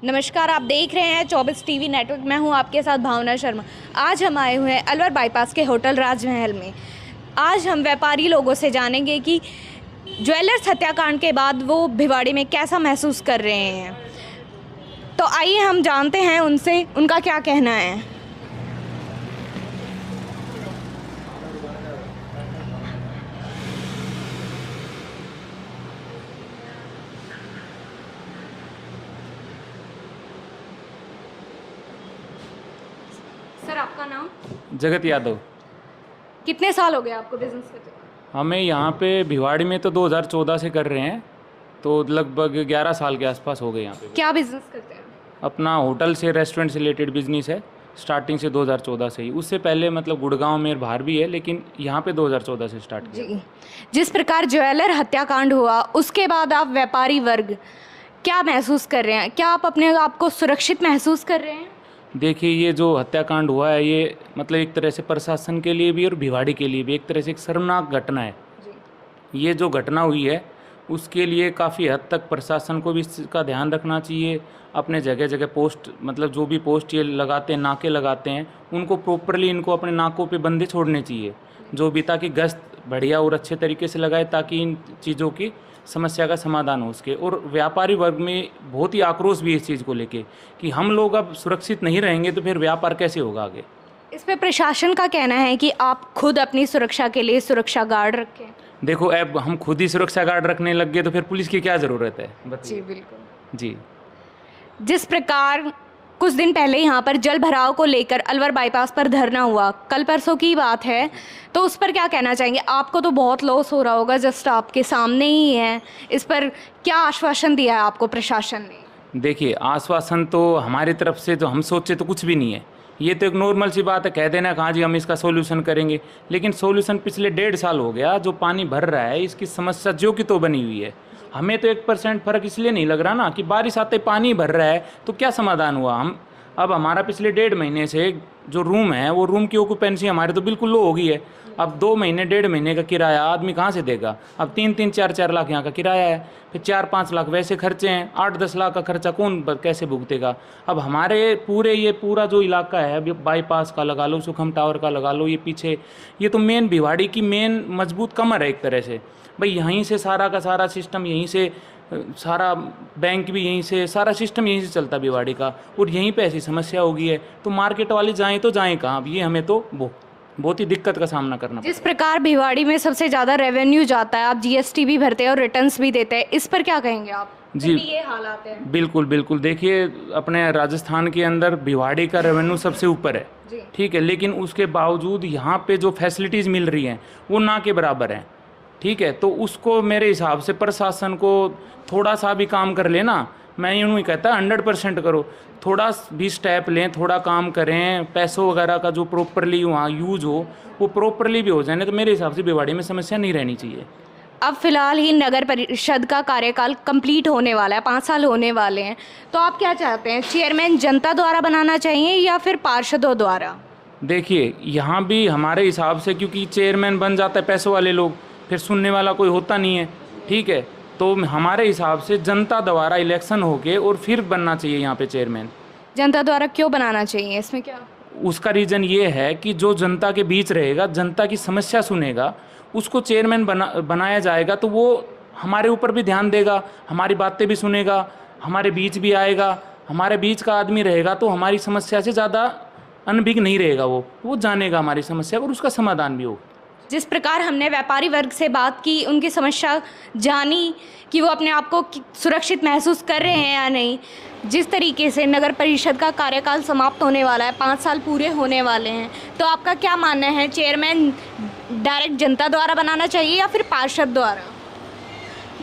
नमस्कार, आप देख रहे हैं 24 टीवी नेटवर्क। मैं हूं आपके साथ भावना शर्मा। आज हम आए हुए हैं अलवर बाईपास के होटल राजमहल में। आज हम व्यापारी लोगों से जानेंगे कि ज्वेलर्स हत्याकांड के बाद वो भिवाड़ी में कैसा महसूस कर रहे हैं। तो आइए हम जानते हैं उनसे उनका क्या कहना है। सर, आपका नाम? जगत यादव। कितने साल हो गए आपको बिजनेस करते हुए? हमें यहाँ पे भिवाड़ी में तो 2014 से कर रहे हैं, तो लगभग 11 साल के आसपास हो गए यहाँ पे। क्या बिजनेस करते हैं? अपना होटल से रेस्टोरेंट से रिलेटेड बिजनेस है, स्टार्टिंग से 2014 से ही। उससे पहले मतलब गुड़गांव में बाहर भी है, लेकिन यहाँ पे 2014 से स्टार्ट किया। जी, जिस प्रकार ज्वेलर हत्याकांड हुआ उसके बाद आप व्यापारी वर्ग क्या महसूस कर रहे हैं? क्या आप अपने आप को सुरक्षित महसूस कर रहे हैं? देखिए, ये जो हत्याकांड हुआ है, ये मतलब एक तरह से प्रशासन के लिए भी और भिवाड़ी के लिए भी एक तरह से एक शर्मनाक घटना है। ये जो घटना हुई है उसके लिए काफ़ी हद तक प्रशासन को भी इसका ध्यान रखना चाहिए। अपने जगह जगह पोस्ट, मतलब जो भी पोस्ट ये लगाते हैं, नाके लगाते हैं, उनको प्रॉपरली इनको अपने नाकों पे बंदे छोड़ने चाहिए, जो भी, ताकि गश्त बढ़िया और अच्छे तरीके से लगाए, ताकि इन चीज़ों की समस्या का समाधान हो सके। और व्यापारी वर्ग में बहुत ही आक्रोश भी है इस चीज़ को लेके कि हम लोग अब सुरक्षित नहीं रहेंगे तो फिर व्यापार कैसे होगा आगे। इस पे प्रशासन का कहना है कि आप खुद अपनी सुरक्षा के लिए सुरक्षा गार्ड रखें। देखो, अब हम खुद ही सुरक्षा गार्ड रखने लग गए तो फिर पुलिस की क्या ज़रूरत है? जी बिल्कुल। जी, जिस प्रकार कुछ दिन पहले यहाँ पर जल भराव को लेकर अलवर बाईपास पर धरना हुआ, कल परसों की बात है, तो उस पर क्या कहना चाहेंगे? आपको तो बहुत लॉस हो रहा होगा, जस्ट आपके सामने ही है। इस पर क्या आश्वासन दिया है आपको प्रशासन ने? देखिए, आश्वासन तो हमारी तरफ से जो हम सोचे तो कुछ भी नहीं है। ये तो एक नॉर्मल सी बात है, कह देना कहाँ जी हम इसका सोल्यूशन करेंगे, लेकिन सोल्यूशन पिछले 1.5 साल हो गया जो पानी भर रहा है, इसकी समस्या जो की तो बनी हुई है। हमें तो 1% फ़र्क इसलिए नहीं लग रहा ना कि बारिश आते पानी भर रहा है तो क्या समाधान हुआ। हम अब हमारा पिछले 1.5 महीने से जो रूम है, वो रूम की ऑक्यूपेंसी हमारे तो बिल्कुल लो हो गई है। अब 2 महीने 1.5 महीने का किराया आदमी कहाँ से देगा? अब 3-3, 4-4 लाख यहाँ का किराया है, फिर 4-5 लाख वैसे खर्चे हैं, 8-10 लाख का खर्चा कौन कैसे भुगतेगा? अब हमारे ये पूरा जो इलाका है, अभी बाईपास का लगा लो, सुखम टावर का लगा लो, ये पीछे ये तो मेन भिवाड़ी की मेन मजबूत कमर है एक तरह से। भाई यहीं से सारा का सारा सिस्टम, यहीं से सारा बैंक भी यहीं से, सारा सिस्टम यहीं से चलता भिवाड़ी का, और यहीं पे ऐसी समस्या हो गई है तो मार्केट वाले जाएँ तो जाएँ कहाँ? अब ये हमें तो बहुत ही दिक्कत का सामना करना पड़ता है। जिस प्रकार भिवाड़ी में सबसे ज़्यादा रेवेन्यू जाता है, आप जीएसटी भी भरते हैं और रिटर्न्स भी देते हैं, इस पर क्या कहेंगे आप? जी, ये हालात है। बिल्कुल बिल्कुल। देखिए, अपने राजस्थान के अंदर भिवाड़ी का रेवेन्यू सबसे ऊपर है, ठीक है, लेकिन उसके बावजूद यहाँ पे जो फैसिलिटीज़ मिल रही हैं वो ना के बराबर हैं, ठीक है। तो उसको मेरे हिसाब से प्रशासन को थोड़ा सा भी काम कर लेना, मैं यूँ ही कहता 100% करो, थोड़ा भी स्टेप लें, थोड़ा काम करें, पैसों वगैरह का जो प्रॉपरली वहाँ यूज हो वो प्रॉपरली भी हो जाए, तो मेरे हिसाब से भिवाड़ी में समस्या नहीं रहनी चाहिए। अब फिलहाल ही नगर परिषद का कार्यकाल कंप्लीट होने वाला है, 5 साल होने वाले हैं, तो आप क्या चाहते हैं? चेयरमैन जनता द्वारा बनाना चाहिए या फिर पार्षदों द्वारा? देखिए, यहाँ भी हमारे हिसाब से, क्योंकि चेयरमैन बन जाता है पैसों वाले लोग, फिर सुनने वाला कोई होता नहीं है, ठीक है, तो हमारे हिसाब से जनता द्वारा इलेक्शन होके और फिर बनना चाहिए यहाँ पे चेयरमैन। जनता द्वारा क्यों बनाना चाहिए, इसमें क्या? उसका रीज़न ये है कि जो जनता के बीच रहेगा, जनता की समस्या सुनेगा, उसको चेयरमैन बनाया जाएगा तो वो हमारे ऊपर भी ध्यान देगा, हमारी बातें भी सुनेगा, हमारे बीच भी आएगा, हमारे बीच का आदमी रहेगा तो हमारी समस्या से ज़्यादा अनभिज्ञ नहीं रहेगा, वो जानेगा हमारी समस्या और उसका समाधान भी होगा। जिस प्रकार हमने व्यापारी वर्ग से बात की, उनकी समस्या जानी कि वो अपने आप को सुरक्षित महसूस कर रहे हैं या नहीं, जिस तरीके से नगर परिषद का कार्यकाल समाप्त होने वाला है, 5 साल पूरे होने वाले हैं, तो आपका क्या मानना है? चेयरमैन डायरेक्ट जनता द्वारा बनाना चाहिए या फिर पार्षद द्वारा?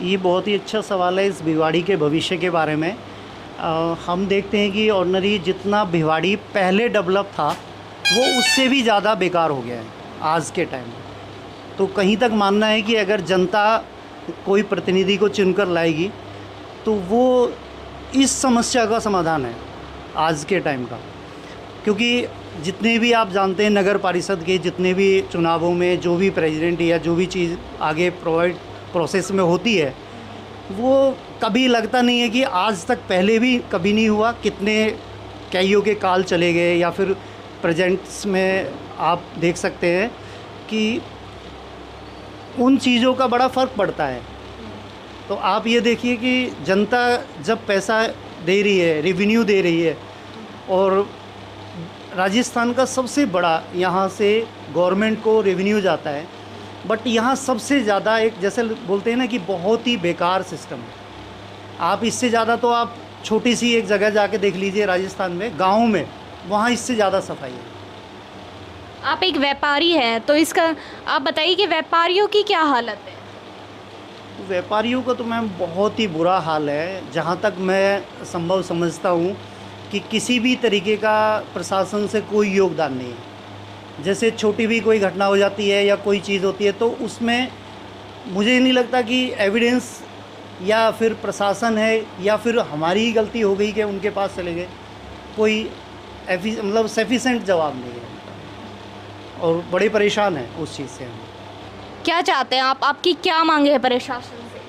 ये बहुत ही अच्छा सवाल है इस भिवाड़ी के भविष्य के बारे में। हम देखते हैं कि ऑर्डिनरी जितना भिवाड़ी पहले डेवलप था वो उससे भी ज़्यादा बेकार हो गया है आज के टाइम में। तो कहीं तक मानना है कि अगर जनता कोई प्रतिनिधि को चुनकर लाएगी तो वो इस समस्या का समाधान है आज के टाइम का, क्योंकि जितने भी आप जानते हैं नगर परिषद के जितने भी चुनावों में जो भी प्रेसिडेंट या जो भी चीज़ आगे प्रोसेस में होती है वो कभी लगता नहीं है कि आज तक पहले भी कभी नहीं हुआ। कितने कईयों के काल चले गए, या फिर प्रेजेंट्स में आप देख सकते हैं कि उन चीज़ों का बड़ा फ़र्क पड़ता है। तो आप ये देखिए कि जनता जब पैसा दे रही है, रेवेन्यू दे रही है, और राजस्थान का सबसे बड़ा यहाँ से गवर्नमेंट को रेवेन्यू जाता है, बट यहाँ सबसे ज़्यादा एक जैसे बोलते हैं ना कि बहुत ही बेकार सिस्टम है। आप इससे ज़्यादा तो आप छोटी सी एक जगह जाके देख लीजिए राजस्थान में, गाँव में, वहाँ इससे ज़्यादा सफाई है। आप एक व्यापारी हैं, तो इसका आप बताइए कि व्यापारियों की क्या हालत है? व्यापारियों का तो मैम बहुत ही बुरा हाल है। जहाँ तक मैं संभव समझता हूँ कि किसी भी तरीके का प्रशासन से कोई योगदान नहीं है। जैसे छोटी भी कोई घटना हो जाती है या कोई चीज़ होती है, तो उसमें मुझे नहीं लगता कि एविडेंस या फिर प्रशासन है या फिर हमारी ही गलती हो गई कि उनके पास चले गए, कोई मतलब सफिशेंट जवाब नहीं है, और बड़े परेशान हैं उस चीज़ से हम। क्या चाहते हैं आप? आपकी क्या मांगे है प्रशासन से?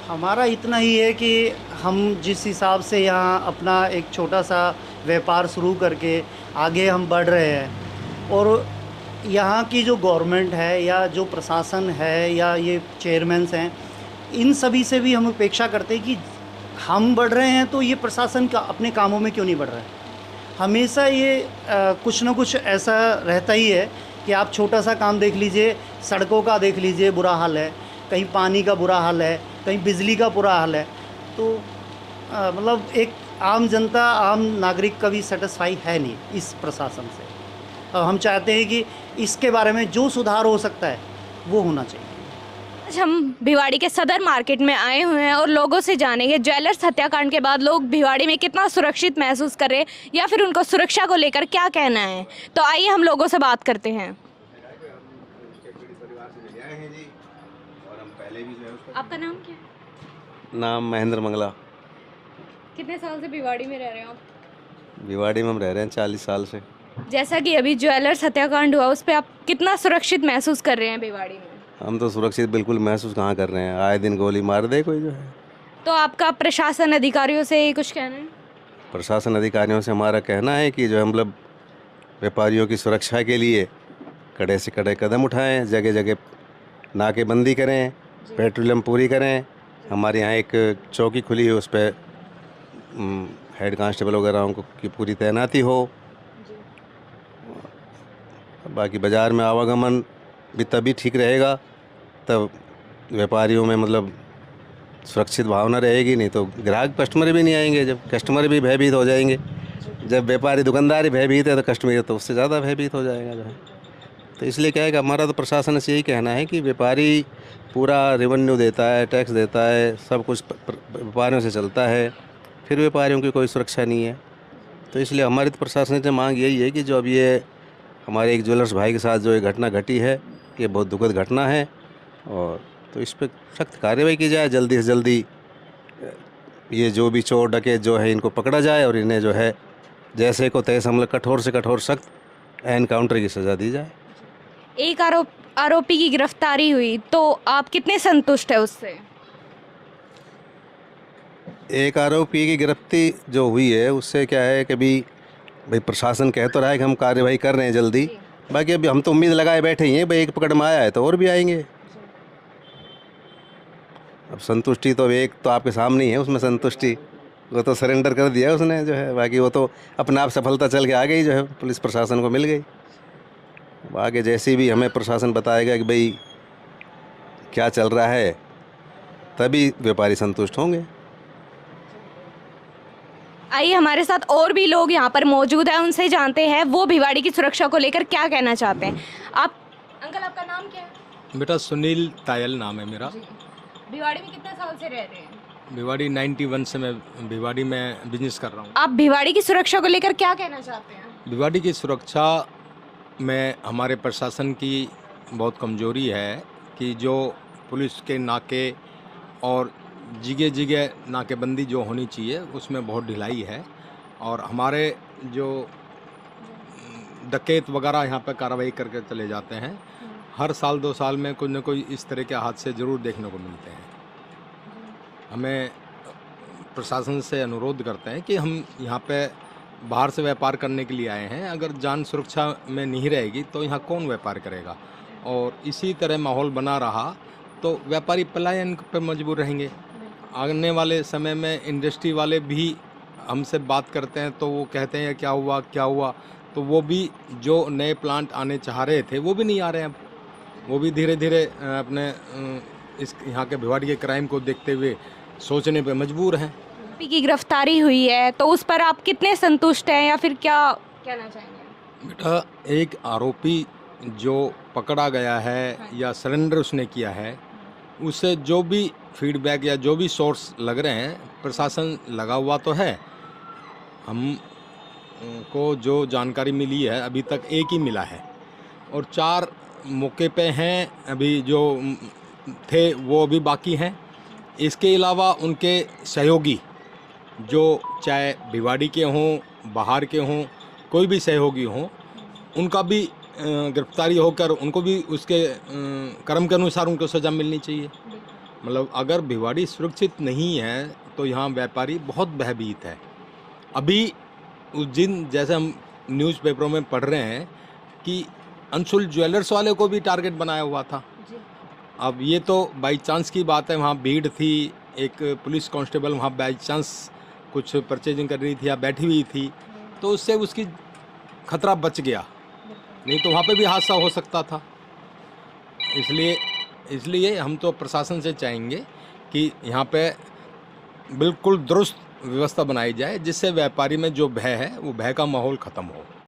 हमारा इतना ही है कि हम जिस हिसाब से यहाँ अपना एक छोटा सा व्यापार शुरू करके आगे हम बढ़ रहे हैं, और यहाँ की जो गवर्नमेंट है या जो प्रशासन है या ये चेयरमैन्स हैं, इन सभी से भी हम अपेक्षा करते हैं कि हम बढ़ रहे हैं तो ये प्रशासन का अपने कामों में क्यों नहीं बढ़ रहा है। हमेशा ये कुछ ना कुछ ऐसा रहता ही है कि आप छोटा सा काम देख लीजिए, सड़कों का देख लीजिए बुरा हाल है, कहीं पानी का बुरा हाल है, कहीं बिजली का बुरा हाल है। तो मतलब एक आम जनता, आम नागरिक का भी सेटिस्फाई है नहीं इस प्रशासन से। अब हम चाहते हैं कि इसके बारे में जो सुधार हो सकता है वो होना चाहिए। आज हम भिवाड़ी के सदर मार्केट में आए हुए हैं और लोगों से जानेंगे ज्वेलर्स हत्याकांड के बाद लोग भिवाड़ी में कितना सुरक्षित महसूस कर रहे हैं, या फिर उनको सुरक्षा को लेकर क्या कहना है। तो आइए हम लोगों से बात करते हैं। आपका नाम क्या है? नाम महेंद्र मंगला। कितने साल से भिवाड़ी में रह रहे हो आप? भिवाड़ी में हम रह रहे हैं 40 साल से। जैसा कि अभी ज्वेलर्स हत्याकांड हुआ, उस पर आप कितना सुरक्षित महसूस कर रहे हैं भिवाड़ी में? हम तो सुरक्षित बिल्कुल महसूस कहाँ कर रहे हैं, आए दिन गोली मार दे कोई जो है। तो आपका प्रशासन अधिकारियों से कुछ कहना है? प्रशासन अधिकारियों से हमारा कहना है कि जो है मतलब व्यापारियों की सुरक्षा के लिए कड़े से कड़े कदम उठाएं, जगह जगह नाकेबंदी करें, पेट्रोलियम पूरी करें। हमारे यहाँ एक चौकी खुली है, उस पर हेड कांस्टेबल वगैरह की पूरी तैनाती हो। बाकी बाज़ार में आवागमन भी तभी ठीक रहेगा तब व्यापारियों में मतलब सुरक्षित भावना रहेगी, नहीं तो ग्राहक कस्टमर भी नहीं आएंगे। जब कस्टमर भी भयभीत हो जाएंगे, जब व्यापारी दुकानदार ही भयभीत है तो कस्टमर तो उससे ज़्यादा भयभीत हो जाएगा जो है। तो इसलिए क्या है कि हमारा तो प्रशासन से यही कहना है कि व्यापारी पूरा रेवेन्यू देता है, टैक्स देता है, सब कुछ व्यापारियों से चलता है, फिर व्यापारियों की कोई सुरक्षा नहीं है। तो इसलिए हमारी तो प्रशासन से मांग यही है कि जो अब ये हमारे एक ज्वेलर्स भाई के साथ जो ये घटना घटी है, ये बहुत दुखद घटना है, और तो इस पर सख्त कार्रवाई की जाए, जल्दी से जल्दी ये जो भी चोर डकैत जो है इनको पकड़ा जाए, और इन्हें जो है जैसे को तैसे मतलब कठोर से कठोर सख्त एनकाउंटर की सज़ा दी जाए। एक आरोपी की गिरफ्तारी हुई, तो आप कितने संतुष्ट है उससे? एक आरोपी की गिरफ्तारी जो हुई है उससे क्या है कि भाई प्रशासन कह तो रहा है कि हम कार्रवाई कर रहे हैं जल्दी, बाकी अभी हम तो उम्मीद लगाए बैठे ही हैं भाई एक पकड़ में आया है तो और भी आएंगे। अब संतुष्टि तो एक तो आपके सामने ही है, उसमें संतुष्टि वो तो सरेंडर कर दिया उसने जो है, बाकी वो तो अपने आप सफलता चल के आ गई जो है, पुलिस प्रशासन को मिल गई। आगे जैसे भी हमें प्रशासन बताएगा कि भाई क्या चल रहा है, तभी व्यापारी संतुष्ट होंगे। आइए हमारे साथ और भी लोग यहाँ पर मौजूद हैं, उनसे जानते हैं वो भिवाड़ी की सुरक्षा को लेकर क्या कहना चाहते हैं। आप अंकल, आपका नाम क्या है? बेटा सुनील तायल नाम है मेरा। भिवाड़ी में कितने साल से रह रहे हैं? भिवाड़ी 91 से मैं भिवाड़ी में बिजनेस कर रहा हूँ। आप भिवाड़ी की सुरक्षा को लेकर क्या कहना चाहते हैं? भिवाड़ी की सुरक्षा में हमारे प्रशासन की बहुत कमजोरी है कि जो पुलिस के नाके और जगह जगह नाकेबंदी जो होनी चाहिए उसमें बहुत ढिलाई है, और हमारे जो डकैत वगैरह यहाँ पर कार्रवाई करके चले जाते हैं। हर साल 2 साल में कुछ न कोई इस तरह के हादसे ज़रूर देखने को मिलते हैं। हमें प्रशासन से अनुरोध करते हैं कि हम यहाँ पे बाहर से व्यापार करने के लिए आए हैं, अगर जान सुरक्षा में नहीं रहेगी तो यहाँ कौन व्यापार करेगा। और इसी तरह माहौल बना रहा तो व्यापारी पलायन पर मजबूर रहेंगे। आने वाले समय में इंडस्ट्री वाले भी हमसे बात करते हैं तो वो कहते हैं क्या हुआ क्या हुआ, तो वो भी जो नए प्लांट आने चाह रहे थे वो भी नहीं आ रहे हैं। अब वो भी धीरे धीरे अपने इस यहाँ के भिवाड़ी के क्राइम को देखते हुए सोचने पे मजबूर हैं। आरोपी की गिरफ्तारी हुई है तो उस पर आप कितने संतुष्ट हैं या फिर क्या कहना चाहेंगे? बेटा, एक आरोपी जो पकड़ा गया है या सरेंडर उसने किया है, उससे जो भी फीडबैक या जो भी सोर्स लग रहे हैं, प्रशासन लगा हुआ तो है। हम को जो जानकारी मिली है अभी तक एक ही मिला है और 4 मौके पे हैं, अभी जो थे वो अभी बाकी हैं। इसके अलावा उनके सहयोगी जो चाहे भिवाड़ी के हों बाहर के हों, कोई भी सहयोगी हों, उनका भी गिरफ्तारी होकर उनको भी उसके कर्म के अनुसार उनको सज़ा मिलनी चाहिए। मतलब अगर भिवाड़ी सुरक्षित नहीं है तो यहाँ व्यापारी बहुत भयभीत है। अभी उस दिन जैसे हम न्यूज़पेपरों में पढ़ रहे हैं कि अंशुल ज्वेलर्स वाले को भी टारगेट बनाया हुआ था। अब ये तो बाई चांस की बात है, वहाँ भीड़ थी, एक पुलिस कांस्टेबल वहाँ बाई चांस कुछ परचेजिंग कर रही थी या बैठी हुई थी, तो उससे उसकी खतरा बच गया, नहीं तो वहाँ पे भी हादसा हो सकता था। इसलिए हम तो प्रशासन से चाहेंगे कि यहाँ पे बिल्कुल दुरुस्त व्यवस्था बनाई जाए जिससे व्यापारी में जो भय है वो भय का माहौल ख़त्म हो।